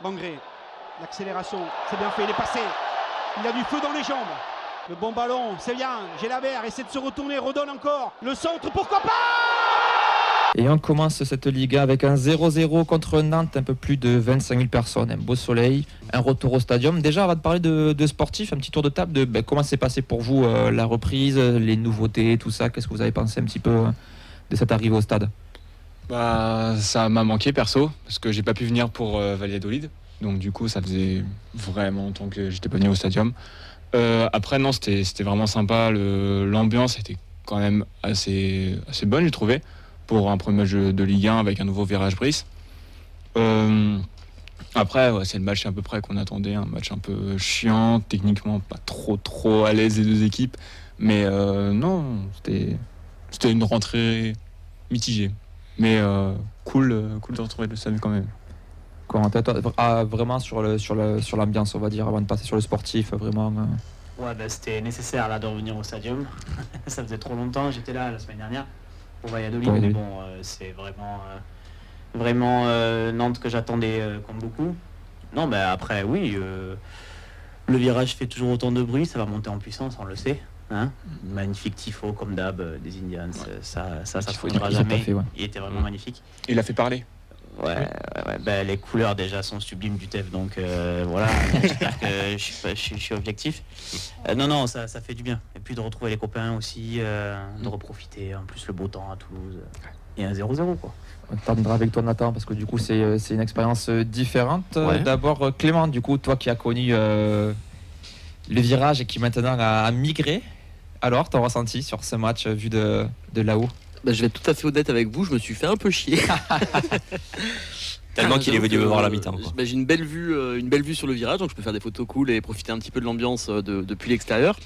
Bangré, l'accélération, c'est bien fait, il est passé. Il a du feu dans les jambes. Le bon ballon, c'est bien. Gélabert essaie de se retourner, redonne encore. Le centre, pourquoi pas? Et on commence cette Liga avec un 0-0 contre Nantes, un peu plus de 25 000 personnes, un beau soleil, un retour au stadium. Déjà, avant de parler de sportifs, un petit tour de table de comment s'est passé pour vous la reprise, les nouveautés, tout ça. Qu'est-ce que vous avez pensé un petit peu de cette arrivée au stade? Ça m'a manqué perso, parce que j'ai pas pu venir pour Valladolid. Donc du coup, ça faisait vraiment longtemps que j'étais pas venu au stadium. Après, non, c'était vraiment sympa. L'ambiance était quand même assez bonne, j'ai trouvé, pour un premier match de Ligue 1 avec un nouveau virage Brice. Après, c'est le match à peu près qu'on attendait, un match un peu chiant, techniquement pas trop à l'aise les deux équipes. Mais non, c'était une rentrée mitigée. Mais cool de retrouver le stade quand même. Corentin, toi, vraiment sur l'ambiance, on va dire, avant de passer sur le sportif, vraiment. Ouais, c'était nécessaire là de revenir au stadium. Ça faisait trop longtemps, j'étais là la semaine dernière pour Valladolid, mais bon, c'est vraiment Nantes que j'attendais comme beaucoup. Non, mais après, oui, le virage fait toujours autant de bruit, ça va monter en puissance, on le sait. Hein, magnifique tifo comme d'hab des Indians, ça ne faudra jamais. Fait, ouais. Il était vraiment magnifique. Il a fait parler. Ouais. Les couleurs déjà sont sublimes du TEF, donc voilà. J'espère que je suis objectif. Non, ça fait du bien. Et puis de retrouver les copains aussi, de reprofiter. En plus le beau temps à Toulouse et un 0-0 quoi. On terminera avec toi Nathan parce que du coup c'est une expérience différente. Ouais. D'abord Clément, du coup toi qui as connu le virage et qui maintenant a migré. Alors, ton ressenti sur ce match vu de là-haut? Je vais être tout à fait honnête avec vous, je me suis fait un peu chier. Tellement qu'il est venu me voir à la mi-temps. J'ai une belle vue sur le virage, donc je peux faire des photos cool et profiter un petit peu de l'ambiance depuis l'extérieur.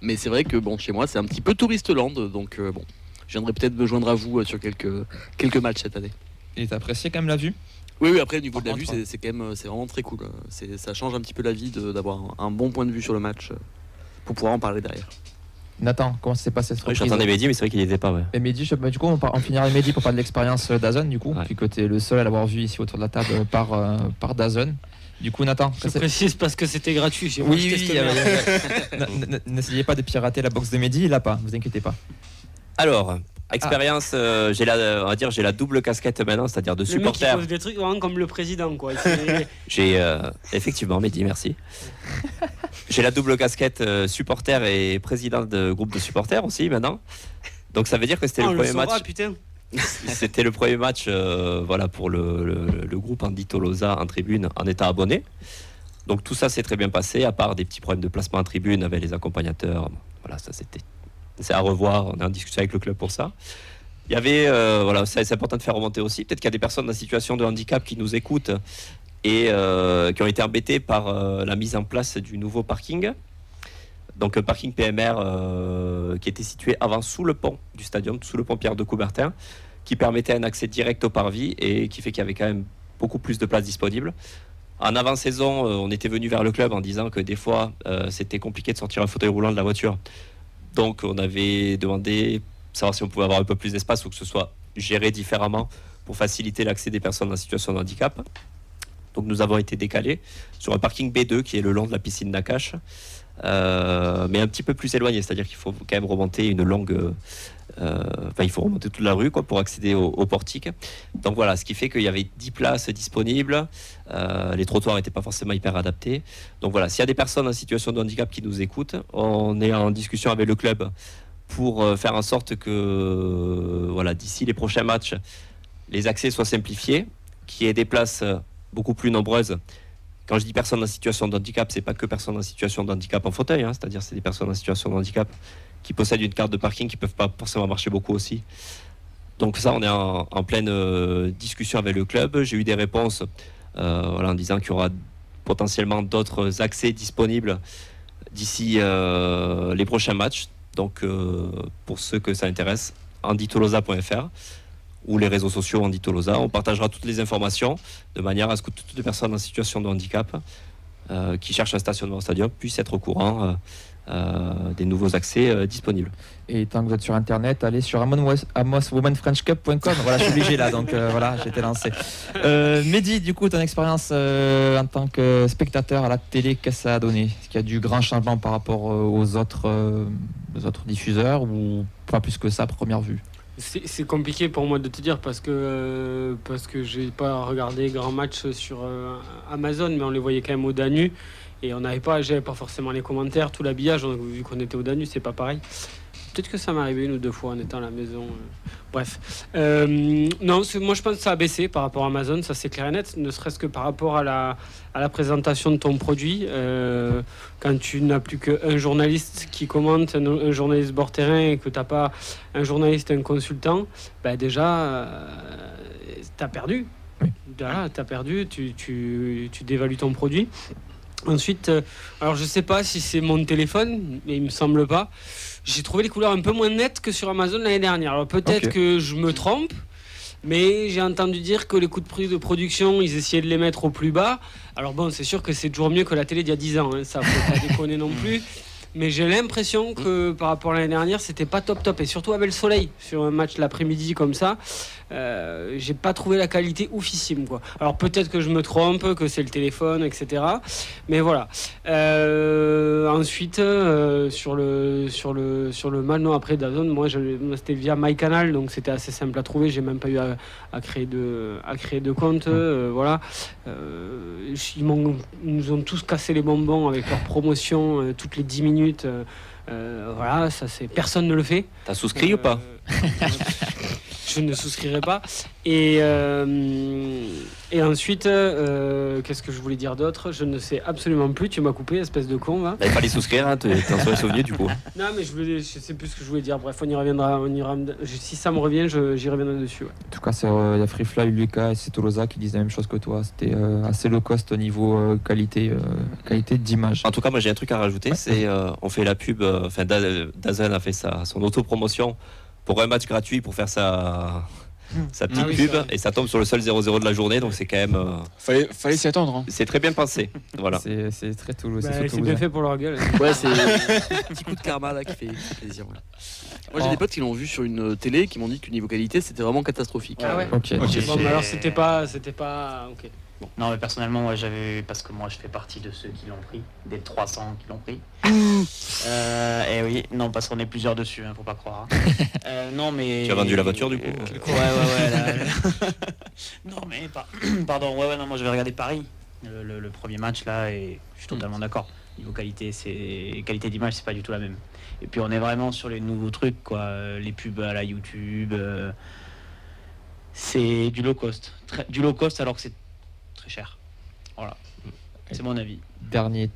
Mais c'est vrai que chez moi, c'est un petit peu touriste land, donc je viendrai peut-être me joindre à vous sur quelques matchs cette année. Et t'as apprécié quand même la vue? Oui, après au niveau de la vue, c'est vraiment très cool. Ça change un petit peu la vie d'avoir un bon point de vue sur le match pour pouvoir en parler derrière. Nathan, comment ça s'est passé cette reprise? J'entendais Mehdi, mais c'est vrai qu'il n'y était pas. Ouais. Et Mehdi, du coup, on finira avec Mehdi pour parler de l'expérience DAZN, du coup, vu que tu es le seul à l'avoir vu ici autour de la table par DAZN. Du coup, Nathan, je précise parce que c'était gratuit. N'essayez pas de pirater la box de Mehdi, il l'a pas, vous inquiétez pas. Alors, expérience, j'ai la double casquette maintenant, c'est-à-dire de supporter. Le mec qui pose des trucs vraiment comme le président, quoi. J'ai effectivement, Mehdi, merci. J'ai la double casquette supporter et président de groupe de supporters aussi maintenant. Donc ça veut dire que c'était le premier match. Putain. C'était le premier match pour le groupe Andy Tolosa en tribune en étant abonné. Donc tout ça s'est très bien passé, à part des petits problèmes de placement en tribune avec les accompagnateurs. Voilà, c'est à revoir, on est en discussion avec le club pour ça. Il y avait, c'est important de faire remonter aussi. Peut-être qu'il y a des personnes en situation de handicap qui nous écoutent et qui ont été embêtés par la mise en place du nouveau parking. Donc un parking PMR qui était situé avant sous le pont du stadium, sous le pont Pierre de Coubertin, qui permettait un accès direct au parvis et qui fait qu'il y avait quand même beaucoup plus de places disponibles. En avant-saison, on était venu vers le club en disant que des fois, c'était compliqué de sortir un fauteuil roulant de la voiture. Donc on avait demandé savoir si on pouvait avoir un peu plus d'espace ou que ce soit géré différemment pour faciliter l'accès des personnes en situation de handicap. Donc nous avons été décalés sur un parking B2 qui est le long de la piscine d'Akash, mais un petit peu plus éloigné, c'est-à-dire qu'il faut quand même remonter une longue... il faut remonter toute la rue pour accéder au portique. Donc voilà, ce qui fait qu'il y avait 10 places disponibles, les trottoirs n'étaient pas forcément hyper adaptés. Donc voilà, s'il y a des personnes en situation de handicap qui nous écoutent, on est en discussion avec le club pour faire en sorte que d'ici les prochains matchs, les accès soient simplifiés, qu'il y ait des places beaucoup plus nombreuses. Quand je dis personnes en situation de handicap, c'est pas que personnes en situation de handicap en fauteuil, c'est-à-dire c'est des personnes en situation de handicap qui possèdent une carte de parking qui peuvent pas forcément marcher beaucoup aussi. Donc ça, on est en pleine discussion avec le club. J'ai eu des réponses en disant qu'il y aura potentiellement d'autres accès disponibles d'ici les prochains matchs. Donc pour ceux que ça intéresse, andytolosa.fr ou les réseaux sociaux Andy Tolosa. On partagera toutes les informations de manière à ce que toutes les personnes en situation de handicap qui cherchent un stationnement au stadium puissent être au courant des nouveaux accès disponibles. Et tant que vous êtes sur internet, allez sur amoswomenfrenchcup.com. Voilà, je suis obligé là, donc voilà, j'ai été lancé. Mehdi, du coup, ton expérience en tant que spectateur à la télé, qu'est-ce que ça a donné? Est-ce qu'il y a du grand changement par rapport aux autres diffuseurs ou pas plus que ça à première vue? C'est compliqué pour moi de te dire parce que j'ai pas regardé grand match sur Amazon, mais on les voyait quand même au Danu et j'avais pas forcément les commentaires, tout l'habillage, vu qu'on était au Danu, c'est pas pareil. Peut-être que ça m'est arrivé 1 ou 2 fois en étant à la maison. Bref. Non, moi je pense que ça a baissé par rapport à Amazon, ça c'est clair et net, ne serait-ce que par rapport à la présentation de ton produit. Quand tu n'as plus qu'un journaliste qui commente, un journaliste bord terrain, et que tu n'as pas un journaliste et un consultant, déjà, tu as perdu. Oui. Voilà, tu as perdu, tu dévalues ton produit. Ensuite, alors je sais pas si c'est mon téléphone, mais il me semble pas. J'ai trouvé les couleurs un peu moins nettes que sur Amazon l'année dernière. Alors peut-être que je me trompe, mais j'ai entendu dire que les coûts de prix de production, ils essayaient de les mettre au plus bas. Alors bon, c'est sûr que c'est toujours mieux que la télé d'il y a 10 ans, hein, ça faut pas déconner non plus. Mais j'ai l'impression que par rapport à l'année dernière, c'était pas top. Et surtout avec le soleil, sur un match l'après-midi comme ça, j'ai pas trouvé la qualité oufissime, quoi. Alors peut-être que je me trompe, que c'est le téléphone, etc. Mais voilà. Ensuite, sur le match, non, après DAZN, moi c'était via MyCanal, donc c'était assez simple à trouver. J'ai même pas eu à créer de compte. Voilà. Ils nous ont tous cassé les bonbons avec leur promotion toutes les 10 minutes. Voilà, ça c'est personne ne le fait. T'as souscrit ou pas? Je ne souscrirai pas. Et ensuite, qu'est-ce que je voulais dire d'autre? Je ne sais absolument plus. Tu m'as coupé, espèce de con. Il fallait souscrire, hein, t'en serais souvenu du coup. Non, mais je sais plus ce que je voulais dire. Bref, on y reviendra. Si ça me revient, j'y reviendrai dessus. Ouais. En tout cas, il y a Freefly, Lucas et c'est Tolosa qui disent la même chose que toi. C'était assez low cost au niveau qualité d'image. En tout cas, moi j'ai un truc à rajouter. C'est on fait la pub. DAZN a fait son autopromotion pour un match gratuit pour faire sa petite pub et ça tombe sur le seul 0-0 de la journée, donc c'est quand même fallait s'y attendre, hein. C'est très bien pensé. Voilà. C'est très Toulouse. C'est bien fait pour leur gueule. Ouais, c'est un petit coup de karma là qui fait plaisir. Ouais. Moi j'ai des potes qui l'ont vu sur une télé qui m'ont dit que niveau qualité c'était vraiment catastrophique. Ah ouais. Ok. Bon, mais alors c'était pas ok. Bon. Non, mais personnellement, moi parce que moi je fais partie de ceux qui l'ont pris, des 300 qui l'ont pris. Et oui, non, parce qu'on est plusieurs dessus, hein, faut pas croire. Non, mais. Tu as vendu la voiture du coup? Ouais. Non, mais pardon, non, moi je vais regarder Paris, le premier match là, et je suis totalement d'accord. Niveau qualité d'image, c'est pas du tout la même. Et puis on est vraiment sur les nouveaux trucs, quoi. Les pubs à la YouTube, c'est du low cost. Du low cost alors que c'est très cher. Voilà, c'est mon avis. Dernier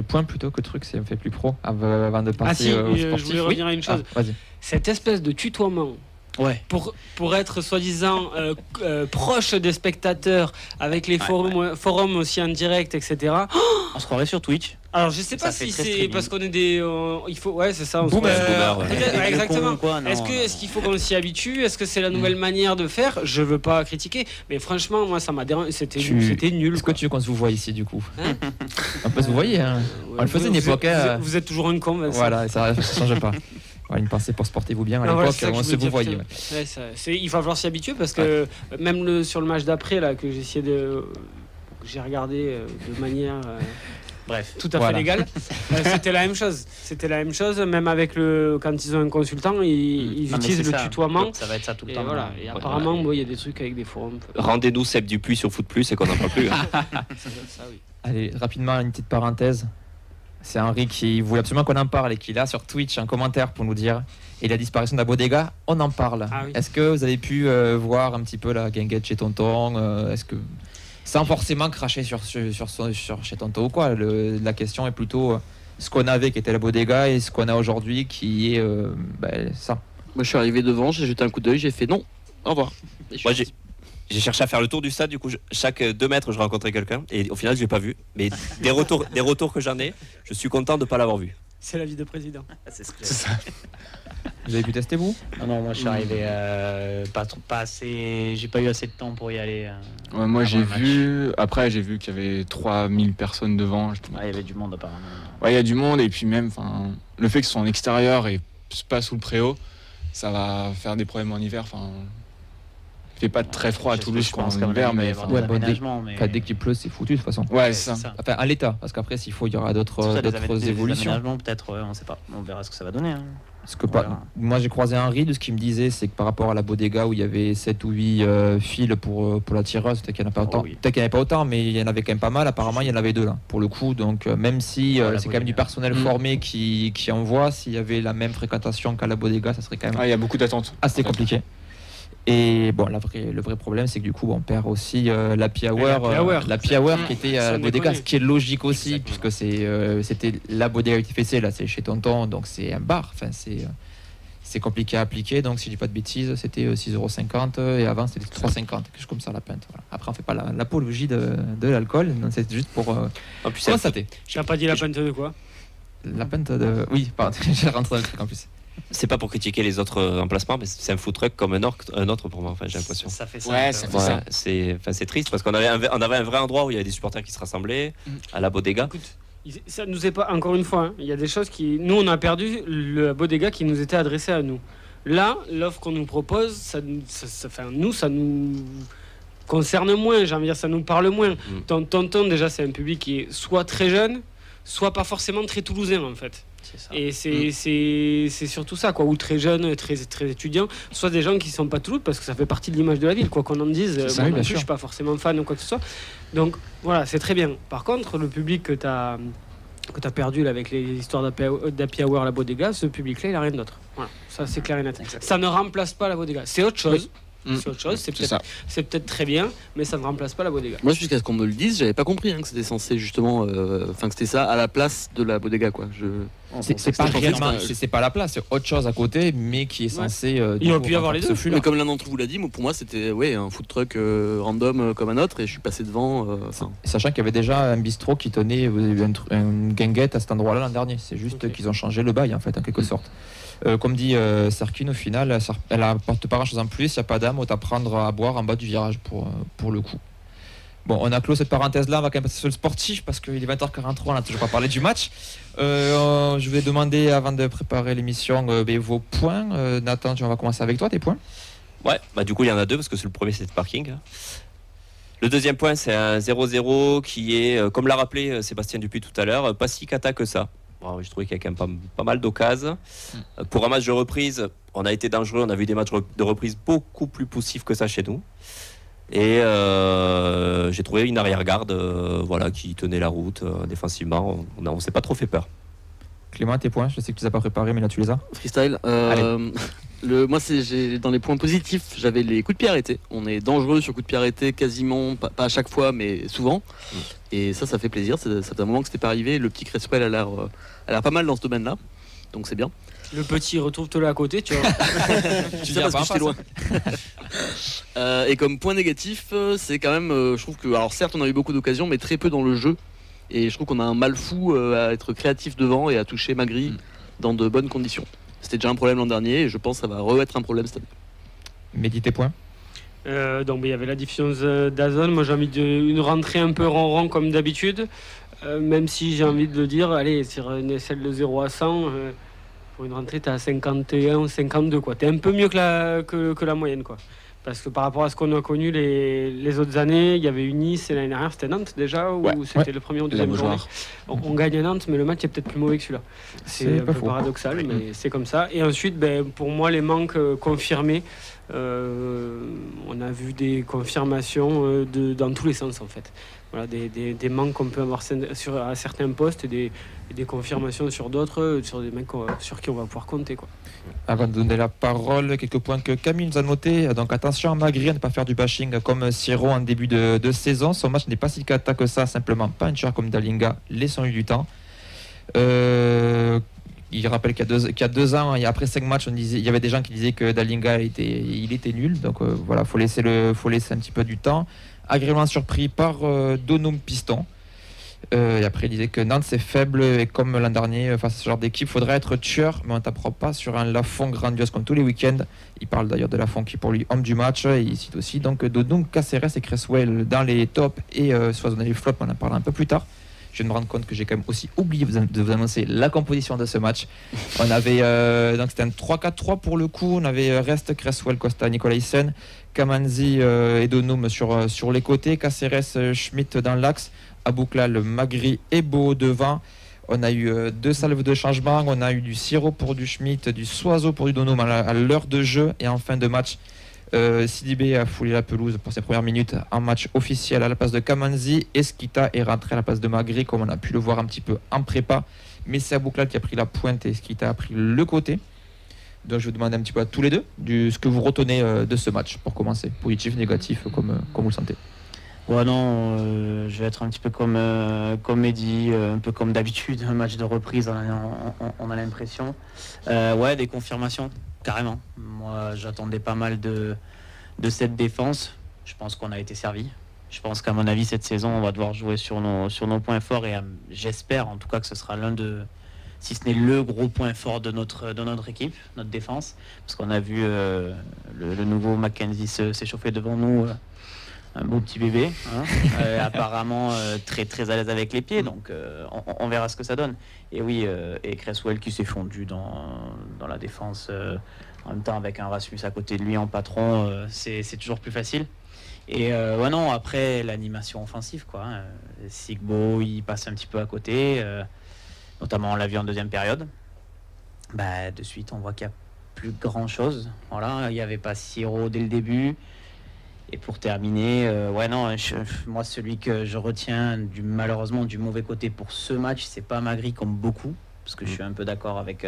point plutôt que truc, ça me fait plus pro avant de passer au sportif. Je voulais revenir à une chose. Vas-y. Cette espèce de tutoiement. Ouais. Pour être soi-disant proche des spectateurs, avec les forums aussi en direct, etc. On se croirait sur Twitch. Alors je sais pas si c'est parce qu'on est des, il faut, c'est ça. Boomer. Exactement. Est-ce qu'il faut qu'on s'y habitue? Est-ce que c'est la nouvelle manière de faire? Je veux pas critiquer, mais franchement moi ça m'a dérangé. C'était nul. Est-ce que tu veux qu'on se vous voit ici du coup? On peut se vous voyer. Hein. On le faisait une époque. Vous êtes toujours un con. Voilà, ça ne change pas. Une pensée pour Sportez-vous bien à l'époque, on se vous voyait. Il va falloir s'y habituer parce que même sur le match d'après là que j'ai regardé de manière bref tout à fait légale, c'était la même chose. Même avec quand ils ont un consultant, ils utilisent le tutoiement. Ça va être ça tout le temps. Voilà. Et apparemment, il y a des trucs avec des forums. Rendez-nous Seb Dupuis sur Foot Plus et qu'on n'en parle plus. Ça, oui. Allez, rapidement, une petite parenthèse. C'est Henri qui voulait absolument qu'on en parle et qui est là sur Twitch un commentaire pour nous dire. Et la disparition de la Bodega, on en parle. Ah oui. Est-ce que vous avez pu voir un petit peu la guinguette chez Tonton? Est-ce que sans forcément cracher sur chez Tonton ou quoi, la question est plutôt ce qu'on avait qui était la Bodega et ce qu'on a aujourd'hui qui est ça. Moi je suis arrivé devant, j'ai jeté un coup d'œil, j'ai fait non, au revoir. Moi j'ai cherché à faire le tour du stade, du coup chaque 2 mètres je rencontrais quelqu'un et au final je l'ai pas vu. Mais des retours que j'en ai, je suis content de ne pas l'avoir vu. C'est la vie de président. C'est ça. Vous avez pu tester, vous? Non, moi je suis arrivé pas assez. J'ai pas eu assez de temps pour y aller. Ouais, moi j'ai avant le vu. Après, j'ai vu qu'il y avait 3000 personnes devant. il y avait du monde apparemment. Ouais, il y a du monde, et puis même le fait que ce soit en extérieur et pas sous le préau, ça va faire des problèmes en hiver. Il fait pas très froid à Toulouse en hiver, mais dès qu'il pleut, c'est foutu de toute façon. Ouais, c'est ça. Enfin, à l'état, parce qu'après, s'il faut, il y aura d'autres évolutions. Peut-être, on sait pas. On verra ce que ça va donner. Hein. Parce que moi, j'ai croisé un ride, ce qu'il me disait, c'est que par rapport à la Bodega où il y avait 7 ou 8 fils pour la tireuse, peut-être qu'il n'y en a pas autant. Peut-être qu'il n'y en avait pas autant, mais il y en avait quand même pas mal. Apparemment, il y en avait 2 là, pour le coup. Donc, même si c'est quand même du personnel formé qui envoie, s'il y avait la même fréquentation qu'à la Bodega, ça serait quand même il y a beaucoup d'attentes. Assez compliqué. Et bon, le vrai problème, c'est que du coup, on perd aussi l'Happy Hour qui était à la Bodega, ce qui est logique aussi. Exactement. Puisque c'était la Bodega UTFC, là c'est chez Tonton, donc c'est un bar. Enfin, c'est compliqué à appliquer, donc si je dis pas de bêtises, c'était 6,50 € et avant c'était 3,50 €, quelque chose comme ça la pinte. Voilà. Après, on fait pas l'apologie de l'alcool, c'est juste pour constater. Tu n'as pas dit la pinte de quoi? La pinte de. Oui, pardon, j'ai rentré dans le truc en plus. C'est pas pour critiquer les autres emplacements, mais c'est un food truck comme un autre pour moi. Enfin, j'ai l'impression. Ça fait ça. Ouais, ça fait ça. C'est triste parce qu'on avait un vrai endroit où il y avait des supporters qui se rassemblaient à la Bodega. Écoute, ça nous est pas, encore une fois, il y a des choses qui. Nous, on a perdu la Bodega qui nous était adressée à nous. Là, l'offre qu'on nous propose, ça nous concerne moins, j'ai envie de dire, ça nous parle moins. Tonton, déjà, c'est un public qui est soit très jeune, soit pas forcément très toulousain en fait. Ça. Et c'est surtout ça, quoi, ou très jeune, très étudiant, soit des gens qui sont pas Toulouse parce que ça fait partie de l'image de la ville, quoi qu'on en dise. Moi, je suis pas forcément fan ou quoi que ce soit. Donc voilà, c'est très bien. Par contre, le public que tu as perdu là, avec les histoires d'Happy Hour à la Bodega, ce public-là, il n'a rien d'autre. Voilà, ça c'est clair et net. Exactement. Ça ne remplace pas la Bodega. C'est autre chose. C'est autre chose, c'est peut-être très bien, mais ça ne remplace pas la Bodega. Moi, jusqu'à ce qu'on me le dise, j'avais pas compris que c'était censé justement, que c'était ça à la place de la Bodega, quoi. C'est pas la place, c'est autre chose à côté, mais qui est censé. Il aurait pu y avoir les deux. Mais comme l'un d'entre vous l'a dit, pour moi, c'était un food truck random comme un autre, et je suis passé devant. Sachant qu'il y avait déjà un bistrot qui tenait une guinguette à cet endroit-là l'an dernier. C'est juste qu'ils ont changé le bail, en fait, en quelque sorte. Comme dit Serkin, au final, elle apporte pas grand-chose en plus. Il n'y a pas d'âme, autant prendre à boire en bas du virage pour le coup. Bon, on a clos cette parenthèse-là, on va quand même passer sur le sportif parce qu'il est 20h43, on n'a toujours pas parlé du match. Je vais demander, avant de préparer l'émission, vos points. Nathan, on va commencer avec toi, tes points. Ouais, du coup, il y en a 2 parce que le premier, c'est le parking. Le deuxième point, c'est un 0-0 qui est, comme l'a rappelé Sébastien Dupuis tout à l'heure, pas si cata que ça. Bon, j'ai trouvé qu'il y a quand même pas mal d'occasions. Pour un match de reprise, on a été dangereux, on a vu des matchs de reprise beaucoup plus poussifs que ça chez nous. Et j'ai trouvé une arrière-garde qui tenait la route défensivement. On ne s'est pas trop fait peur. Clément, tes points, je sais que tu les as pas préparés, mais là tu les as. Freestyle. Moi, j'ai dans les points positifs, j'avais les coups de pied arrêtés. On est dangereux sur coups de pied arrêtés, quasiment, pas à chaque fois, mais souvent. Et ça fait plaisir. Ça fait un moment que c'était pas arrivé. Le petit Cresswell a l'air pas mal dans ce domaine-là. Donc c'est bien. Le petit, retrouve-toi là à côté, tu vois. Tu sais parce que j'étais loin. Et comme point négatif, c'est quand même, je trouve que, alors certes, on a eu beaucoup d'occasions, mais très peu dans le jeu. Et je trouve qu'on a un mal fou à être créatif devant et à toucher Magri dans de bonnes conditions. C'était déjà un problème l'an dernier et je pense que ça va re-être un problème cette année. Mehdi, tes points. Donc il y avait la diffusion d'Azon. Moi j'ai envie d'une rentrée un peu ronron comme d'habitude. Même si j'ai envie de le dire, allez, sur une échelle de 0 à 100, pour une rentrée t'es à 51 ou 52 quoi. T'es un peu mieux que la moyenne quoi. Parce que par rapport à ce qu'on a connu les autres années, il y avait eu Nice et l'année dernière c'était Nantes déjà, ou c'était le premier ou deuxième journée. On gagne à Nantes, mais le match est peut-être plus mauvais que celui-là. C'est un peu paradoxal, mais c'est comme ça. Et ensuite, pour moi, les manques confirmés, on a vu des confirmations dans tous les sens en fait. Voilà, des manques qu'on peut avoir à certains postes et des confirmations sur d'autres, sur des mecs sur qui on va pouvoir compter quoi. Avant de donner la parole, quelques points que Camille nous a notés. Donc attention à Magri à ne pas faire du bashing comme Siro en début de saison. Son match n'est pas si cata que ça, simplement pas un tueur comme Dalinga. Laissons-lui du temps. Il rappelle qu'il y a 2 ans, et après 5 matchs, il y avait des gens qui disaient que Dalinga il était nul. Donc voilà, faut laisser un petit peu du temps. Agréablement surpris par Donum Piston. Et après, il disait que Nantes c'est faible et comme l'an dernier, face à ce genre d'équipe, il faudrait être tueur, mais on ne tapera pas sur un Lafont grandiose comme tous les week-ends. Il parle d'ailleurs de Lafont qui est pour lui homme du match. Et il cite aussi donc Dodon, Caceres et Cresswell dans les tops et Soisonnet les flops. On en parlera un peu plus tard. Je viens de me rendre compte que j'ai quand même aussi oublié de vous annoncer la composition de ce match. On avait donc c'était un 3-4-3 pour le coup. On avait Rest, Cresswell, Costa, Nicolaisen, Kamanzi et Donum sur les côtés, Caceres, Schmitt dans l'axe, Abouklal, Magri et Beau devant. On a eu 2 salves de changement. On a eu du Siro pour du Schmitt, du Soiseau pour du Donum à l'heure de jeu et en fin de match. Sidibé a foulé la pelouse pour ses premières minutes en match officiel à la place de Kamanzi. Esquita est rentré à la place de Magri comme on a pu le voir un petit peu en prépa, mais c'est Abouklal qui a pris la pointe et Esquita a pris le côté. Donc je vais demander un petit peu à tous les deux ce que vous retenez de ce match pour commencer, positif, négatif, comme vous le sentez. Ouais, non, je vais être un petit peu comme Mehdi, un peu comme d'habitude, un match de reprise, on a l'impression. Ouais, des confirmations, carrément. Moi, j'attendais pas mal de cette défense. Je pense qu'on a été servi. Je pense qu'à mon avis, cette saison, on va devoir jouer sur nos points forts et j'espère en tout cas que ce sera si ce n'est le gros point fort de notre équipe, notre défense. Parce qu'on a vu le nouveau Mackenzie s'échauffer devant nous. Un beau petit bébé, hein. Apparemment très très à l'aise avec les pieds, donc on verra ce que ça donne. Et oui, et Cresswell qui s'est fondu dans la défense en même temps avec un Rasmus à côté de lui en patron, c'est toujours plus facile. Et ouais, non, après l'animation offensive, quoi. Sigbo, il passe un petit peu à côté, notamment on l'a vu en deuxième période. Bah, de suite, on voit qu'il n'y a plus grand chose. Voilà, il n'y avait pas Siro dès le début. Et pour terminer, ouais, non, moi, celui que je retiens malheureusement du mauvais côté pour ce match, c'est pas Magri comme beaucoup, parce que je suis un peu d'accord avec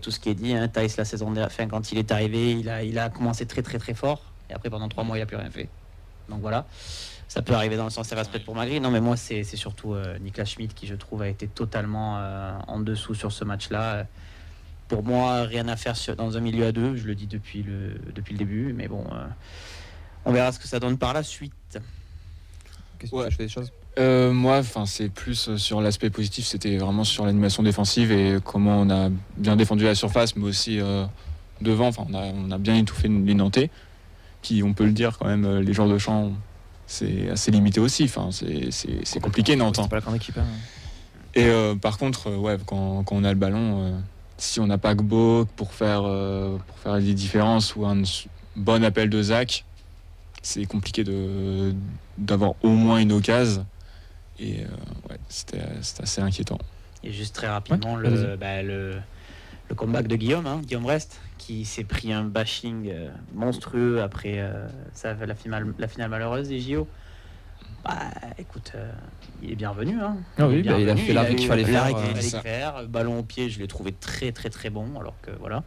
tout ce qui est dit. Hein. Thaïs, la saison fin, quand il est arrivé, il a commencé très très très fort, et après pendant 3 mois, il n'a plus rien fait. Donc voilà, ça peut arriver dans le sens inverse pour Magri. Non, mais moi, c'est surtout Niklas Schmitt qui, je trouve, a été totalement en dessous sur ce match-là. Pour moi, rien à faire dans un milieu à 2, je le dis depuis le début, mais bon... on verra ce que ça donne par la suite. Qu'est-ce que tu fais des choses Moi, c'est plus sur l'aspect positif, c'était vraiment sur l'animation défensive et comment on a bien défendu la surface, mais aussi devant. On a bien étouffé les Nantais, qui, on peut le dire quand même, les joueurs de champ, c'est assez limité aussi. C'est compliqué Nantes. C'est pas la grande équipe. Hein. Et par contre, ouais, quand on a le ballon, si on n'a pas Gbo pour faire des différences ou un bon appel de Zach, c'est compliqué d'avoir au moins une occasion. Et ouais, c'était assez inquiétant. Et juste très rapidement, le comeback de Guillaume Rest, qui s'est pris un bashing monstrueux après la finale malheureuse des JO. Bah écoute, il est bienvenu. Hein. Ah oui, il a fait l'arrêt qu'il fallait faire. Ballon au pied, je l'ai trouvé très très très bon. Alors que voilà.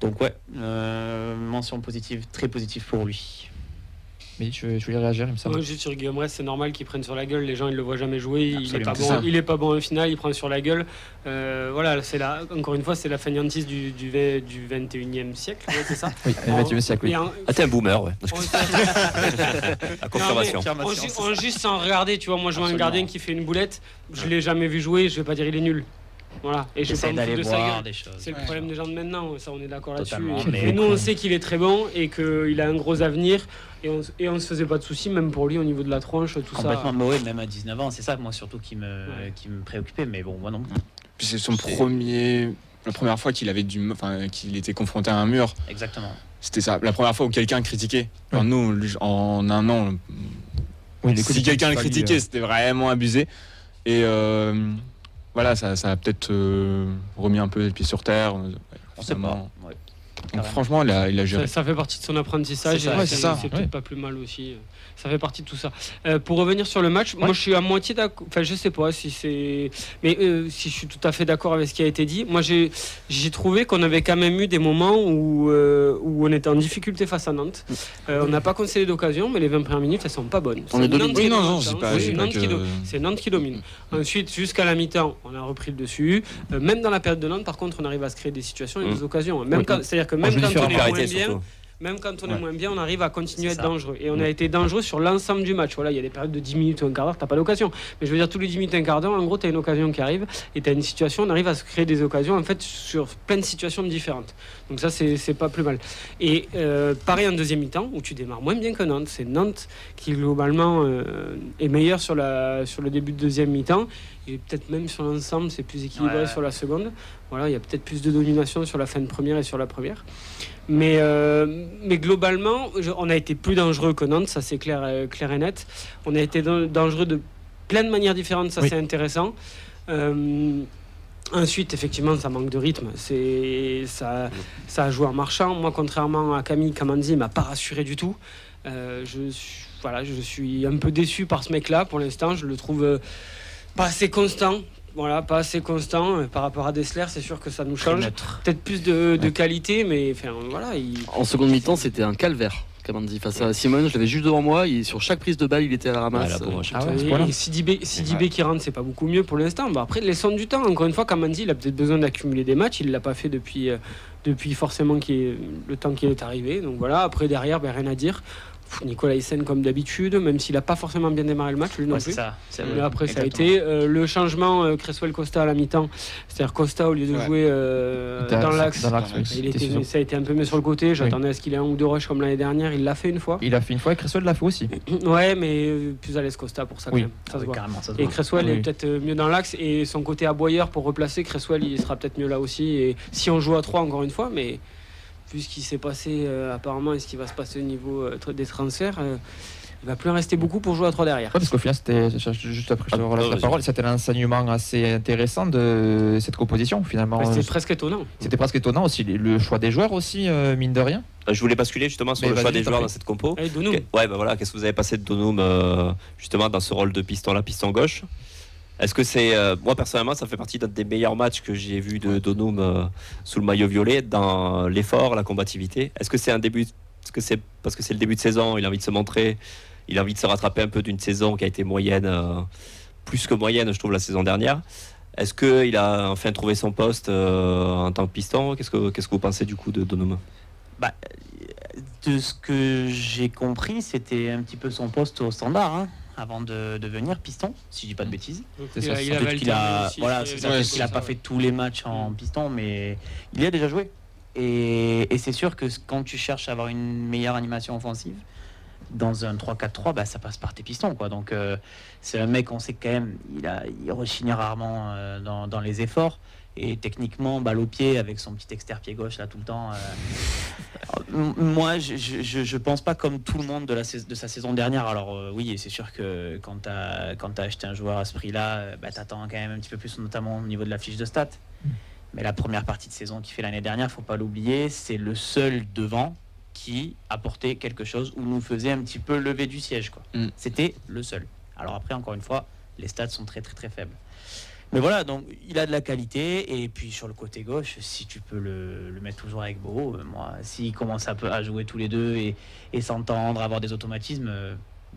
Donc ouais, mention positive, très positive pour lui. Mais je voulais réagir, il me semble. Juste sur Guillaume Rest, c'est normal qu'il prenne sur la gueule. Les gens, ils le voient jamais jouer. Absolument, il est pas bon au final, il prend sur la gueule. Voilà, encore une fois, c'est la fainéantise du 21e siècle, ouais, c'est ça. Oui, le 21e siècle, oui. T'es un boomer, ouais. La confirmation. Juste sans regarder, tu vois, moi je vois un gardien qui fait une boulette, je l'ai jamais vu jouer, je vais pas dire il est nul. Voilà, et je vais pas me foutre de sa gueule. C'est le problème des gens de maintenant, ça on est d'accord là-dessus. Mais nous on sait qu'il est très bon et qu'il a un gros avenir et on se faisait pas de soucis même pour lui au niveau de la tronche, tout ça. Complètement, mais ouais, même à 19 ans, c'est ça moi surtout qui me préoccupait, mais bon, moi non. Puis c'est la première fois qu'il était confronté à un mur. Exactement. C'était ça, la première fois où quelqu'un critiquait. Enfin, nous, en un an, si quelqu'un le critiquait, c'était vraiment abusé. Et voilà, ça a peut-être remis un peu les pieds sur terre. On sait pas. Ouais. Donc franchement, il a géré. Ça fait partie de son apprentissage. C'est peut-être pas plus mal aussi. Ça fait partie de tout ça. Pour revenir sur le match, moi je suis à moitié d'accord. Enfin, je sais pas si c'est. Mais si je suis tout à fait d'accord avec ce qui a été dit. Moi j'ai trouvé qu'on avait quand même eu des moments où on était en difficulté face à Nantes. On n'a pas concédé d'occasion, mais les 20 premières minutes elles sont pas bonnes. C'est Nantes qui domine. Ensuite, jusqu'à la mi-temps, on a repris le dessus. Même dans la période de Nantes, par contre, on arrive à se créer des situations et des occasions. C'est-à-dire que même quand on est moins bien. même quand on est moins bien, on arrive à continuer à être dangereux. Et on Mm. a été dangereux sur l'ensemble du match. Voilà, il y a des périodes de 10 minutes ou un quart d'heure, t'as pas d'occasion. Mais je veux dire, tous les 10 minutes, un quart d'heure, en gros, t'as une occasion qui arrive et t'as une situation, on arrive à se créer des occasions en fait sur plein de situations différentes. Donc ça, c'est pas plus mal. Et pareil en deuxième mi-temps, où tu démarres moins bien que Nantes. C'est Nantes qui globalement est meilleur sur le début de deuxième mi-temps. Et peut-être même sur l'ensemble, c'est plus équilibré sur la seconde. Voilà, il y a peut-être plus de domination sur la fin de première et sur la première. Mais globalement, on a été plus dangereux que Nantes, ça c'est clair et net. On a été dangereux de plein de manières différentes, ça c'est intéressant. Ensuite, effectivement, ça manque de rythme. Ça a joué en marchant. Moi, contrairement à Camille Kamandzi, il m'a pas rassuré du tout. Je suis un peu déçu par ce mec-là pour l'instant. Je le trouve pas assez constant. Voilà, pas assez constant par rapport à Dessler. C'est sûr que ça nous change. Peut-être plus de qualité, mais enfin voilà. En seconde mi-temps, c'était un calvaire. Kamandzi face à Simone, je l'avais juste devant moi. Sur chaque prise de balle, il était à la ramasse. Et Sidibé qui rentre, c'est pas beaucoup mieux pour l'instant. Bon, après, laissons du temps. Encore une fois, Kamandzi, il a peut-être besoin d'accumuler des matchs. Il l'a pas fait depuis forcément le temps qu'il est arrivé. Donc voilà. Après, derrière, rien à dire. Nicolas Hyssen comme d'habitude, même s'il n'a pas forcément bien démarré le match, lui non plus. Mais après, ça a été le changement Cresswell-Costa à la mi-temps. C'est-à-dire Costa, au lieu de jouer dans l'axe, ça a été un peu mieux sur le côté. J'attendais à ce qu'il ait un ou deux rushs comme l'année dernière. Il l'a fait une fois. Il a fait une fois et Cresswell l'a fait aussi. Ouais, mais plus à l'aise Costa pour ça quand même. Ça se voit. Et Cresswell est peut-être mieux dans l'axe et son côté aboyeur pour replacer Cresswell, il sera peut-être mieux là aussi. Et si on joue à 3 encore une fois, mais vu ce qui s'est passé apparemment et ce qui va se passer au niveau des transferts, il va plus en rester beaucoup pour jouer à 3 derrière. Ouais, parce qu'au final, c'était juste après je te relâche la parole, c'était un enseignement assez intéressant de cette composition finalement. C'était presque étonnant. C'était presque étonnant aussi, le choix des joueurs aussi, mine de rien. Je voulais basculer justement sur le choix des joueurs dans cette compo. Donum. Qu'est-ce que vous avez passé de Donum justement dans ce rôle de piston gauche? Est-ce que c'est moi personnellement, ça fait partie d'un des meilleurs matchs que j'ai vu de Donum sous le maillot violet, dans l'effort, la combativité. Est-ce que c'est un début, parce que c'est le début de saison, il a envie de se montrer, il a envie de se rattraper un peu d'une saison qui a été moyenne, plus que moyenne, je trouve, la saison dernière. Est-ce qu'il a enfin trouvé son poste en tant que piston? Qu'est-ce que vous pensez du coup de Donum? De ce que j'ai compris, c'était un petit peu son poste au Standard, hein, avant de devenir piston, si je dis pas de bêtises. Il a pas fait tous les matchs en piston, mais il y a déjà joué. Et c'est sûr que quand tu cherches à avoir une meilleure animation offensive, dans un 3-4-3, ça passe par tes pistons, quoi. Donc c'est un mec, on sait quand même, il rechigne rarement dans les efforts. Et techniquement, balle au pied avec son petit externe pied gauche là tout le temps. Moi, je pense pas comme tout le monde de sa saison dernière. Alors oui, c'est sûr que quand t'as acheté un joueur à ce prix-là, t'attends quand même un petit peu plus, notamment au niveau de la fiche de stats. Mais la première partie de saison qu'il fait l'année dernière, faut pas l'oublier, c'est le seul devant qui apportait quelque chose ou nous faisait un petit peu lever du siège, quoi. C'était le seul. Alors après, encore une fois, les stats sont très très très faibles. Mais voilà, donc il a de la qualité. Et puis sur le côté gauche, si tu peux le mettre toujours avec Beau, moi, s'ils commencent à jouer tous les deux et s'entendre, avoir des automatismes,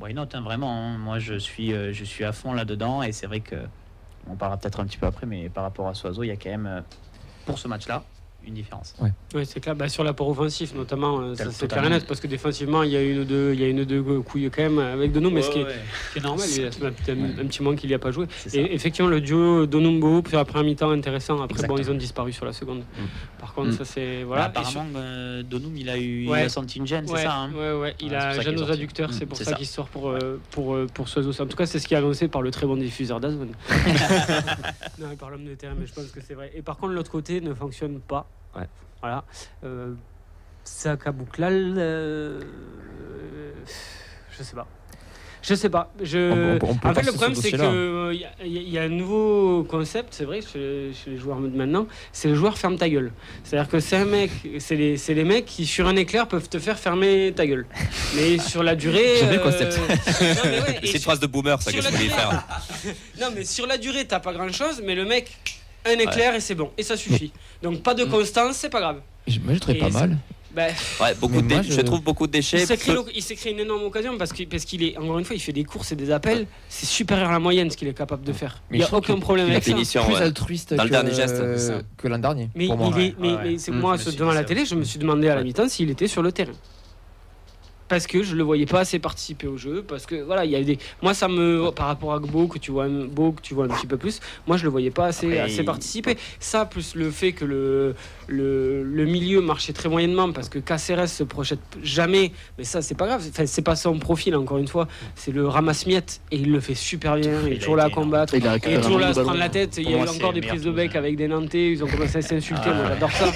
why not, hein, vraiment, hein. Moi je suis à fond là-dedans. Et c'est vrai que on parlera peut-être un petit peu après, mais par rapport à Soiseau, il y a quand même pour ce match-là une différence. Oui, c'est clair. Sur l'apport offensif, notamment, ça, c'est clair et net, parce que défensivement, il y a une ou deux couilles quand même avec Donum, mais ce qui est normal. Il y a un petit moment qu'il n'y a pas joué. Et effectivement, le duo Donum-Beau sur la première mi-temps intéressant. Après, ils ont disparu sur la seconde. Par contre, ça c'est voilà. Apparemment, Donum, il a senti une gêne, c'est ça. Hein. Il a un gêne aux adducteurs, c'est pour ça qu'il sort pour Soiseau. En tout cas, c'est ce qui est annoncé par le très bon diffuseur d'Azone. Non, par l'homme de terrain, mais je pense que c'est vrai. Et par contre, l'autre côté ne fonctionne pas. Voilà. Saka Bouklal, je sais pas. En fait, le problème, c'est qu'il y a un nouveau concept, c'est vrai, chez les joueurs maintenant, c'est le joueur ferme ta gueule. C'est-à-dire que c'est les mecs qui, sur un éclair, peuvent te faire fermer ta gueule. Mais sur la durée. J'ai vu le concept. C'est une phrase de boomer, ça, qu'est-ce que vous voulez faire? Non, mais sur la durée, t'as pas grand-chose, mais le mec, un éclair et c'est bon, et ça suffit. Donc pas de constance, c'est pas grave. Moi, je trouve pas mal. Ouais, je trouve beaucoup de déchets. Il s'est créé une énorme occasion parce qu'il est, encore une fois, il fait des courses et des appels. C'est supérieur à la moyenne ce qu'il est capable de faire. Il n'y a aucun problème avec ça. Plus altruiste dans le dernier geste que l'an dernier. Mais c'est moi, devant la télé, je me suis demandé à la mi-temps s'il était sur le terrain. Parce que je le voyais pas assez participer au jeu, parce que voilà, il y a des. Moi, ça me, par rapport à Gbo que tu vois un petit peu plus, moi je le voyais pas assez participer. Ça plus le fait que le milieu marchait très moyennement, parce que Caceres se projette jamais, mais ça c'est pas grave. Enfin, c'est pas son profil encore une fois, c'est le ramasse-miettes et il le fait super bien. Il est toujours là à combattre, il est toujours là à se prendre la tête. Il y a eu encore des prises de bec avec des Nantais, ils ont commencé à s'insulter. Moi j'adore ça.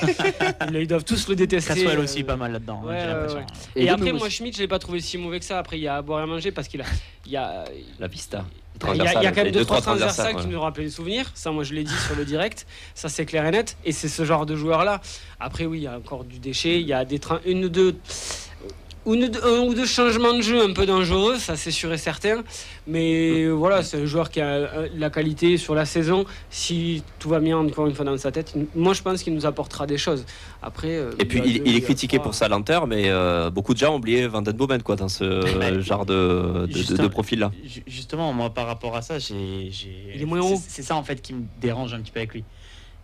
Ils doivent tous le détester. Caswell aussi pas mal là-dedans. J'ai l'impression. Et après moi je l'ai pas trouvé si mauvais que ça. Après, il y a à boire et à manger parce qu'il y a la vista. Il y a quand même 2-3 transversales qui nous rappellent des souvenirs. Ça, moi, je l'ai dit sur le direct. Ça, c'est clair et net. Et c'est ce genre de joueur-là. Après, oui, il y a encore du déchet. Il y a un ou deux changements de jeu un peu dangereux, ça c'est sûr et certain. Mais voilà, c'est un joueur qui a la qualité sur la saison. Si tout va bien encore une fois dans sa tête, moi je pense qu'il nous apportera des choses. Après, et puis il est critiqué pour sa lenteur, mais beaucoup de gens ont oublié Van Den Bomen dans ce genre de profil-là. Justement, moi par rapport à ça, il est moins haut. C'est ça en fait qui me dérange un petit peu avec lui.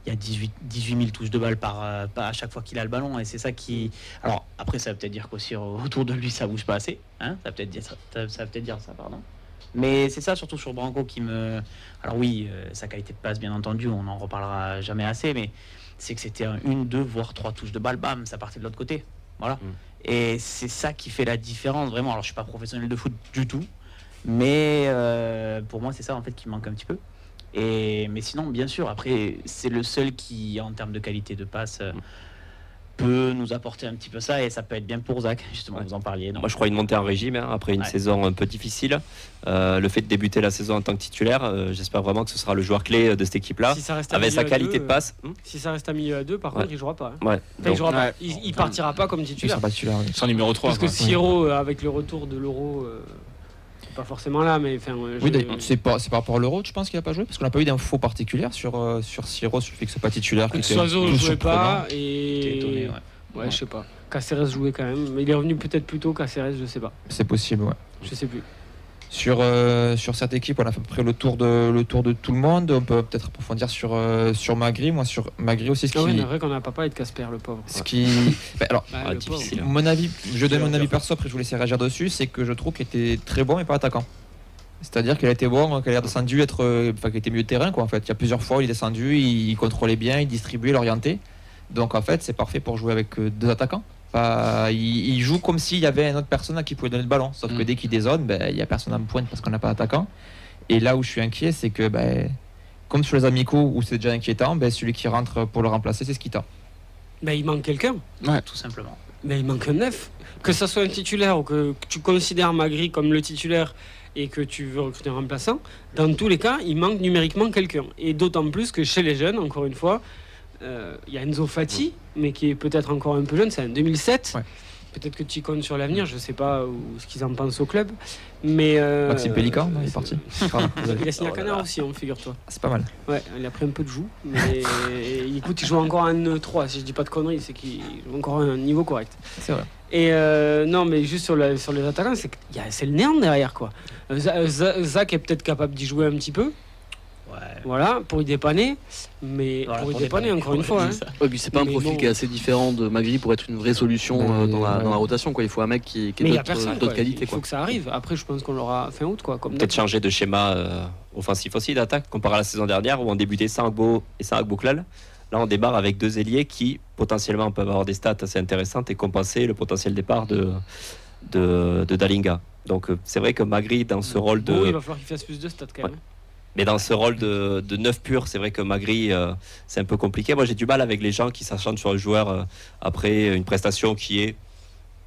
Il y a 18 000 touches de balle à chaque fois qu'il a le ballon, et c'est ça qui. Alors après, ça veut peut-être dire qu'aussi autour de lui ça bouge pas assez, hein, ça veut peut-être dire ça, pardon. Mais c'est ça surtout sur Branco qui me. Alors oui, sa qualité de passe bien entendu, on n'en reparlera jamais assez, mais c'est que c'était 1, 2 voire 3 touches de balle, bam, ça partait de l'autre côté, voilà. Et c'est ça qui fait la différence vraiment. Alors je suis pas professionnel de foot du tout, mais pour moi c'est ça en fait qui manque un petit peu. Mais sinon, bien sûr, après, c'est le seul qui, en termes de qualité de passe, peut nous apporter un petit peu ça, et ça peut être bien pour Zach, justement, vous en parliez. Moi, je crois une montée en régime après une saison un peu difficile. Le fait de débuter la saison en tant que titulaire, j'espère vraiment que ce sera le joueur clé de cette équipe-là, avec sa qualité de passe. Si ça reste à milieu à 2, par contre, il jouera pas. Il partira pas comme titulaire. C'est un numéro 3. Parce que Siro, avec le retour de l'Euro... pas forcément là, mais enfin. C'est par rapport à l'Euro, tu penses qu'il a pas joué, parce qu'on n'a pas eu d'infos particulières sur Siro, sur le fait que c'est pas titulaire. Soiseau ne jouait pas et. Étonné, ouais, je sais pas. Caceres jouait quand même, mais il est revenu peut-être plus tôt. Caceres, je sais pas. C'est possible, ouais. Je sais plus. Sur cette équipe, on a fait à peu près le tour de tout le monde. On peut peut-être approfondir sur Magri. Moi, sur Magri aussi, c'est vrai qu'on n'a pas parlé de Casper, le pauvre. Difficile. Mon avis, je donne mon avis perso, après je vous laisse réagir dessus, c'est que je trouve qu'il était très bon mais pas attaquant. C'est-à-dire qu'il a été bon, qu'il a descendu, qu'il était milieu de terrain, quoi. En fait, il y a plusieurs fois où il est descendu, il contrôlait bien, il distribuait, il orientait. Donc en fait, c'est parfait pour jouer avec 2 attaquants. Il joue comme s'il y avait une autre personne à qui pouvait donner le ballon, sauf que dès qu'il dézone, il n'y a personne en pointe parce qu'on n'a pas d'attaquant. Et là où je suis inquiet, c'est que comme sur les amicaux où c'est déjà inquiétant, celui qui rentre pour le remplacer, c'est Skita. Il manque quelqu'un, tout simplement. Il manque un neuf, que ça soit un titulaire ou que tu considères Magri comme le titulaire et que tu veux recruter un remplaçant. Dans tous les cas, il manque numériquement quelqu'un, et d'autant plus que chez les jeunes, encore une fois, il y a Enzo Fati, mais qui est peut-être encore un peu jeune, c'est en 2007. Ouais. Peut-être que tu y comptes sur l'avenir, je ne sais pas ce qu'ils en pensent au club. Mais Maxime Pélican, il est parti. Il a signé à Canard aussi, figure-toi. C'est pas mal. Ouais, il a pris un peu de joue. Mais écoute, il joue encore un 3, si je dis pas de conneries, c'est qu'il joue encore à un niveau correct. C'est vrai. Et non, mais juste sur les attaquants, c'est le néant derrière, quoi. Zach est peut-être capable d'y jouer un petit peu. Ouais. Voilà, pour y dépanner, mais pour y dépanner encore une fois. C'est pas un profil qui est assez différent de Magri pour être une vraie solution dans la rotation, quoi. Il faut un mec qui ait d'autres qualités. Il faut que ça arrive. Après, je pense qu'on l'aura fin août, quoi. Peut-être changer de schéma offensif aussi d'attaque, comparé à la saison dernière où on débutait sans Agbo et sans Agboklal. Là, on démarre avec 2 ailiers qui potentiellement peuvent avoir des stats assez intéressantes et compenser le potentiel départ de Dalinga. Donc, c'est vrai que Magri, dans ce rôle de. Il va falloir qu'il fasse plus de stats quand même. Mais dans ce rôle de neuf pur, c'est vrai que Magri, c'est un peu compliqué. Moi, j'ai du mal avec les gens qui s'acharnent sur le joueur après une prestation qui est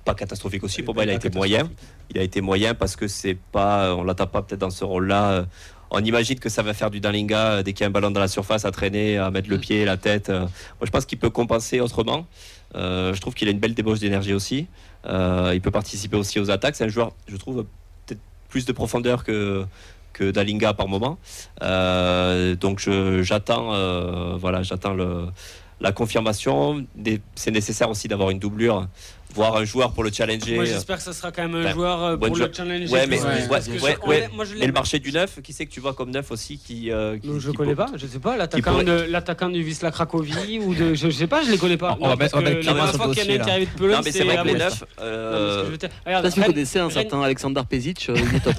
pas catastrophique aussi. Pour moi, il a été moyen. Il a été moyen parce que on l'attend pas peut-être dans ce rôle-là. On imagine que ça va faire du Dalinga dès qu'il y a un ballon dans la surface à traîner, à mettre le pied, la tête. Moi, je pense qu'il peut compenser autrement. Je trouve qu'il a une belle débauche d'énergie aussi. Il peut participer aussi aux attaques. C'est un joueur, je trouve, peut-être plus de profondeur que Dalinga par moment. Donc j'attends la confirmation. C'est nécessaire aussi d'avoir une doublure, voire un joueur pour le challenger. Moi j'espère que ça sera quand même un Ben, joueur pour le challenger. Ouais, mais Moi, je et le marché du neuf, qui c'est que tu vois comme neuf aussi non, je connais pas, je sais pas, l'attaquant du Wisla Cracovie ou de je sais pas, je les connais pas. On va mettre la dernière fois qu'il y a une interview de Pelon, non, mais c'est vrai que les neufs. Je sais pas si vous connaissez un certain Alexander Pezic, il est top.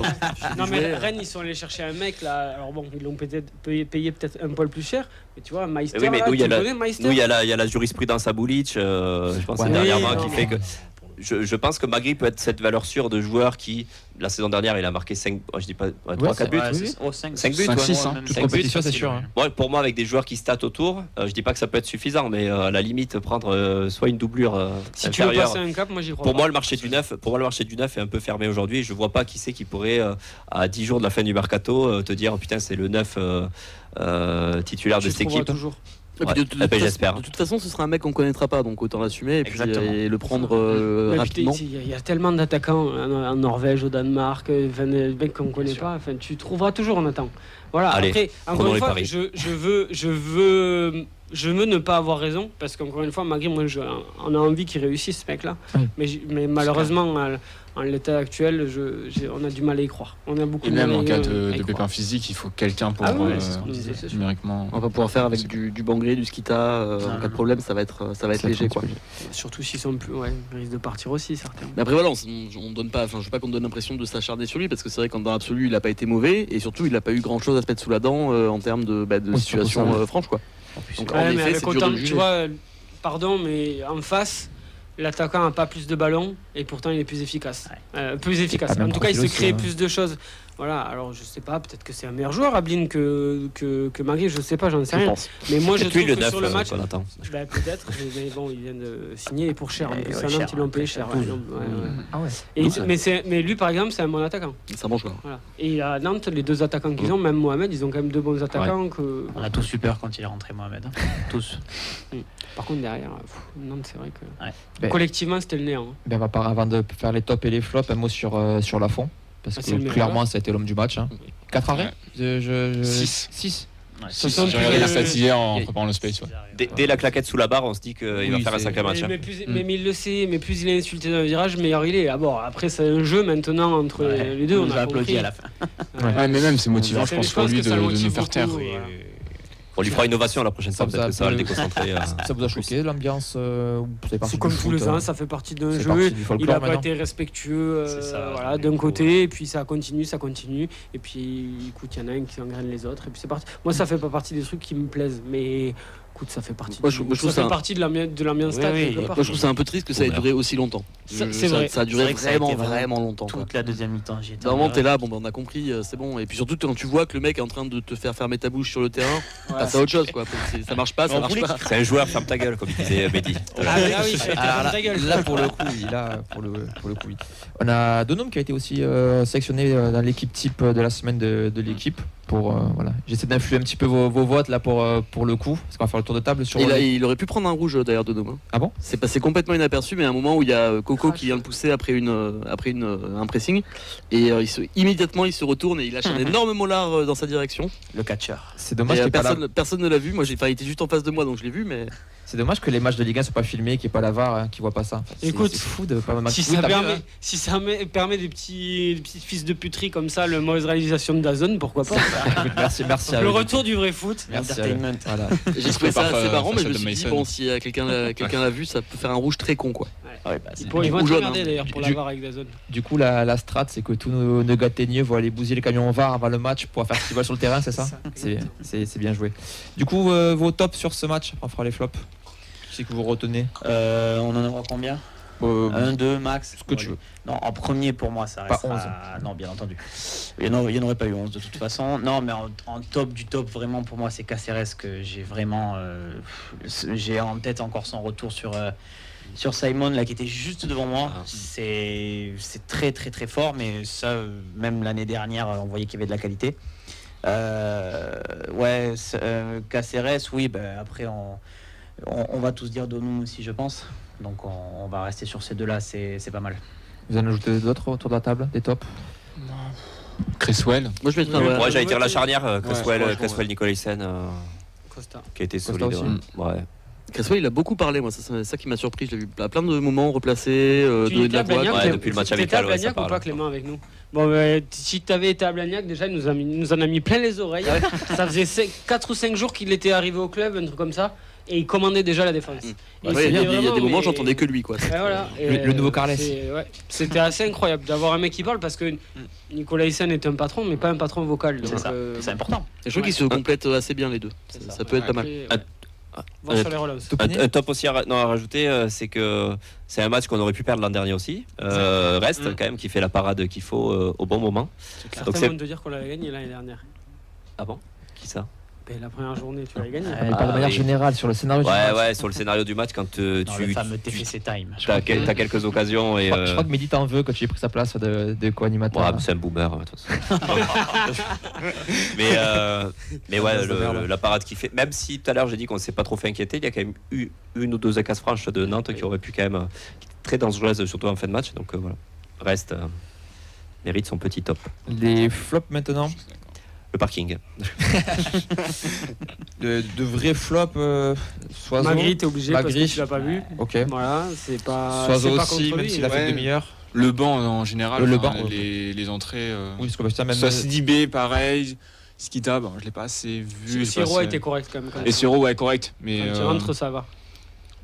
Non mais Rennes ils sont allés chercher un mec là, alors bon ils l'ont peut-être payé peut-être un poil plus cher, mais tu vois Meister, Oui, mais là, nous, tu connais Meister? il y a la jurisprudence à Bulic, je pense dernièrement, qui fait que je pense que Magri peut être cette valeur sûre de joueur qui, la saison dernière, il a marqué 5, je dis pas, 3-4 buts. 5 buts, 5-6, toute compétition, c'est sûr. Ouais, pour moi, avec des joueurs qui statent autour, je dis pas que ça peut être suffisant, mais à la limite, prendre soit une doublure si tu veux inférieure. passer un cap, moi j'y crois Pour pas. moi, le marché du neuf est un peu fermé aujourd'hui. Je vois pas qui c'est qui pourrait, à 10 jours de la fin du mercato, te dire putain, c'est le neuf titulaire de cette équipe. Toujours. J'espère. De toute façon, ce sera un mec qu'on connaîtra pas, donc autant l'assumer et puis et le prendre rapidement. Il y a tellement d'attaquants en Norvège, au Danemark, des mecs qu'on connaît pas. Enfin, tu trouveras toujours en attendant. Voilà. Allez, après, encore une fois, je veux ne pas avoir raison parce qu'encore une fois, Magri, moi, on a envie qu'il réussisse ce mec-là. Oui. Mais malheureusement, en l'état actuel, on a du mal à y croire. On a beaucoup Et de mal même en cas à de y pépin croire. physique, il faut quelqu'un pour numériquement. On va pouvoir faire avec du Bangré, du Skita. En cas de problème, ça va être léger, quoi. Surtout s'ils sont plus, ils risquent de partir aussi certains. Mais après voilà, on donne pas, je veux pas qu'on donne l'impression de s'acharner sur lui parce que c'est vrai qu'en dans l'absolu, il a pas été mauvais et surtout, il n'a pas eu grand chose à se mettre sous la dent en termes de situation franche, quoi. Donc en mais effet, avec c'est dur autant, de le tu juger. vois, pardon, mais en face, l'attaquant n'a pas plus de ballons et pourtant il est plus efficace. Plus efficace. En tout cas, il se crée plus de choses. Voilà, alors je sais pas, peut-être que c'est un meilleur joueur, Ablin, que Magri, je sais pas, j'en sais rien. Mais moi, je trouve que sur le match, peut-être, mais bon, ils viennent de signer et pour cher. C'est un Nantes, ils l'ont payé cher. Mais lui, par exemple, c'est un bon attaquant. C'est un bon joueur. Voilà. Et à Nantes, les deux attaquants qu'ils ont, même Mohamed, ils ont quand même deux bons attaquants. On a tous super quand il est rentré, Mohamed. Tous. Par contre, derrière, Nantes, c'est vrai que collectivement, c'était le néant. Ben, avant de faire les tops et les flops, un mot sur Lafont. Parce que clairement, ça a été l'homme du match. 4 arrêts 6. J'ai regardé la stat hier en préparant le space. Dès la claquette sous la barre, on se dit qu'il va faire un sacré match. Mais il le sait, mais plus il est insulté dans le virage, meilleur il est. Après, c'est un jeu maintenant entre les deux. On a applaudi à la fin. Mais même, c'est motivant, je pense, pour lui de nous faire taire. On lui fera une ovation la prochaine fois, peut-être que ça va le déconcentrer. Ça vous a choqué l'ambiance C'est comme tous les ans, ça fait partie d'un jeu. Il n'a pas été respectueux d'un côté, et puis ça continue. Et puis, écoute, il y en a un qui engraine les autres, et puis c'est parti. Moi, ça fait pas partie des trucs qui me plaisent, mais écoute, ça fait partie. Partie de l'ambiance stade. Moi, je trouve ça un peu triste que ça ait duré aussi longtemps. C'est vrai. Ça a duré vraiment longtemps. Toute la deuxième mi-temps, j'y étais. Normalement, t'es là, on a compris, c'est bon. Et puis surtout, quand tu vois que le mec est en train de te faire fermer ta bouche sur le terrain, c'est autre chose, quoi. Ça marche pas, ça marche pas. C'est un joueur, ferme ta gueule, comme disait Mehdi. Là, pour le coup, oui. On a Donum qui a été aussi sélectionné dans l'équipe type de la semaine de l'équipe. J'essaie d'influer un petit peu vos votes là pour le coup, parce qu'on va faire le tour de table sur. Il aurait pu prendre un rouge d'ailleurs de Donum. Ah bon? C'est passé complètement inaperçu, mais à un moment où il y a Coco qui vient le pousser après un pressing, et immédiatement il se retourne et il lâche un énorme molar dans sa direction. Le catcheur. C'est dommage que personne ne l'a vu. Moi, il était juste en face de moi, donc je l'ai vu, mais. C'est dommage que les matchs de Ligue 1 ne soient pas filmés, qu'il n'y ait pas la VAR, qui ne voit pas ça. Écoute, c'est fou de pas si ça permet des petits fils de puterie comme ça, le mauvaise réalisation de DAZN, pourquoi pas. Merci. Le retour du vrai foot. Entertainment. Voilà. J'ai trouvé ça assez marrant, mais je me suis dit, bon, si quelqu'un l'a vu, ça peut faire un rouge très con, quoi. Ils vont être regardés d'ailleurs pour la VAR avec DAZN. Du coup, la strat, c'est que tous nos gars teigneux vont aller bousiller les camions VAR avant le match pour faire ce qu'ils veulent sur le terrain, c'est ça? C'est bien joué. Du coup, vos tops sur ce match, on fera les flops. C'est que vous retenez. On en aura combien 1, 2 max. Ce que tu veux. Non, en premier pour moi ça reste. Pas 11. Non, bien entendu. Il n'y en aurait pas eu 11 de toute façon. Non, mais en top du top, vraiment pour moi c'est Caceres que j'ai vraiment. J'ai en tête encore son retour sur Simon là qui était juste devant moi. C'est très très très fort, mais ça, même l'année dernière, on voyait qu'il y avait de la qualité. Caceres, oui, après on va tous dire Donum aussi, je pense. Donc on va rester sur ces deux-là, c'est pas mal. Vous en ajoutez d'autres autour de la table, des tops? Cresswell. Moi je mettrais. Moi j'allais dire la charnière, Cresswell Nicolaisen, Costa. qui a été solide. Aussi. Ouais. Cresswell, il a beaucoup parlé, moi, c'est ça qui m'a surpris. Je l'ai vu à plein de moments replacés, donner de la voix. Ouais, depuis le match amical, ouais, ça parle. Ou pas Clément avec nous. Bon, si tu avais été à Blagnac, déjà, il nous en a mis plein les oreilles. Ça faisait 4 ou 5 jours qu'il était arrivé au club, un truc comme ça. Et il commandait déjà la défense. Il y a des moments, j'entendais que lui, quoi. Voilà. Le nouveau Carles. C'était assez incroyable d'avoir un mec qui parle parce que Nicolas Hyssen est un patron, mais pas un patron vocal. C'est ça, c'est important. Et je trouve qu'ils se complètent assez bien les deux. Ça peut être pas mal. Voir sur les relances. Un top aussi à rajouter, c'est que c'est un match qu'on aurait pu perdre l'an dernier aussi. Reste quand même qui fait la parade qu'il faut au bon moment. Donc c'est de dire qu'on l'avait gagné l'année dernière. Ah bon? Qui ça? La première journée, tu l'avais gagné. Il parle de manière générale sur le scénario du match. Ouais, sur le scénario du match, quand le fameux TFC Time. T'as quelques occasions. Et, je crois que Mehdi t'en veut quand tu as pris sa place de co-animateur. Ouais, c'est un boomer. De toute façon. mais ouais, la parade qu'il fait. Même si tout à l'heure j'ai dit qu'on ne s'est pas trop fait inquiéter, il y a quand même eu une ou deux occasions franches de Nantes qui auraient pu quand même. Qui étaient très dangereuses, surtout en fin de match. Donc voilà. Reste. Mérite son petit top. Les flops maintenant. Le parking. de vrais flops, Soiseau. Magri, t'es obligé Magri, parce que tu l'as pas vu. Ok. Voilà, c'est pas. Soiseau c'est pas aussi, contre même lui. s'il a fait une demi-heure. Le banc en général, Le banc, les entrées. Oui, parce que ça même. Soit Sidibé, pareil. Skita, bon, je l'ai pas assez vu. Siro était correct quand même. Et Siro, ouais, correct. Mais quand tu rentres, ça va.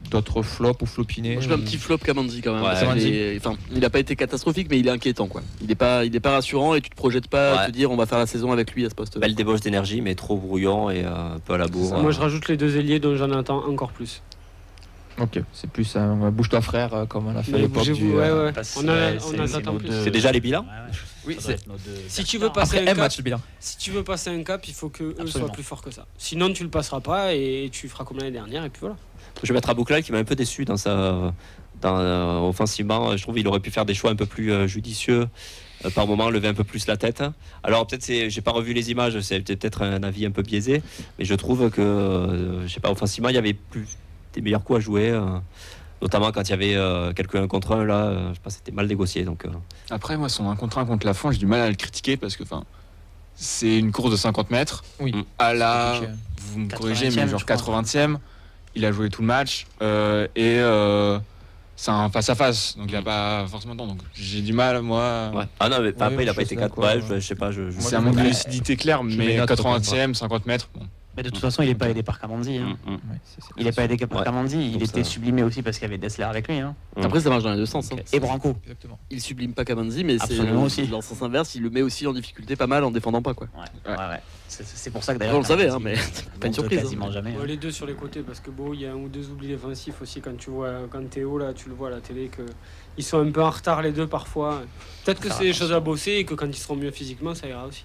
D'autres flops ou flopinés. Moi, je fais un petit flop Kamandzi quand même. Ouais, il n'a pas été catastrophique, mais il est inquiétant, quoi. Il est pas rassurant et tu te projettes pas à te dire on va faire la saison avec lui à ce poste-là. Belle débauche d'énergie, mais trop brouillon et un peu à la bourre. Moi, je rajoute les deux ailiers dont j'en attends encore plus. Ok, c'est plus un bouge-toi frère comme on a fait à l'époque du. Ouais. On attend plus. C'est déjà les bilans. Oui, c'est. Si tu veux passer un match le bilan. Si tu veux passer un cap, il faut que eux soient plus forts que ça. Sinon, tu le passeras pas et tu feras comme l'année dernière et puis voilà. Je vais mettre Abouklal qui m'a un peu déçu offensivement. Je trouve qu'il aurait pu faire des choix un peu plus judicieux. Par moment, lever un peu plus la tête. Alors peut-être j'ai pas revu les images, c'est peut-être un avis un peu biaisé, mais je trouve que je sais pas, offensivement, il y avait plus des meilleurs coups à jouer. Notamment quand il y avait quelques 1 contre 1 là, je sais pas, c'était mal négocié. Donc, Après, moi, son 1 contre 1 contre Lafont, j'ai du mal à le critiquer parce que c'est une course de 50 mètres. Oui. À la, vous me corrigez, mais genre 80e, il a joué tout le match c'est un face-à-face, donc il n'a pas forcément temps. Donc j'ai du mal, moi. Ouais. Ah non, mais après, il n'a pas été 4. Ouais, je sais pas. C'est un manque de lucidité clair, mais 80e, 50 mètres. Bon. Mais de toute façon, il n'est pas aidé par Kamandzi. Hein. Il n'est pas aidé par Kamandzi. Il était sublimé aussi parce qu'il y avait Dessler avec lui. Hein. Après, ça marche dans les deux sens. Hein. Et Branco. Exactement. Il sublime pas Kamandzi, mais c'est aussi. dans le sens inverse, il le met aussi en difficulté pas mal en défendant pas, quoi. Ouais. C'est pour ça que d'ailleurs. On le savait, hein, mais pas une surprise. Quasiment jamais. Les deux sur les côtés, parce que il y a un ou deux oublis défensifs aussi quand Théo là, tu le vois à la télé que ils sont un peu en retard les deux parfois. Peut-être que c'est des choses à bosser et que quand ils seront mieux physiquement, ça ira aussi.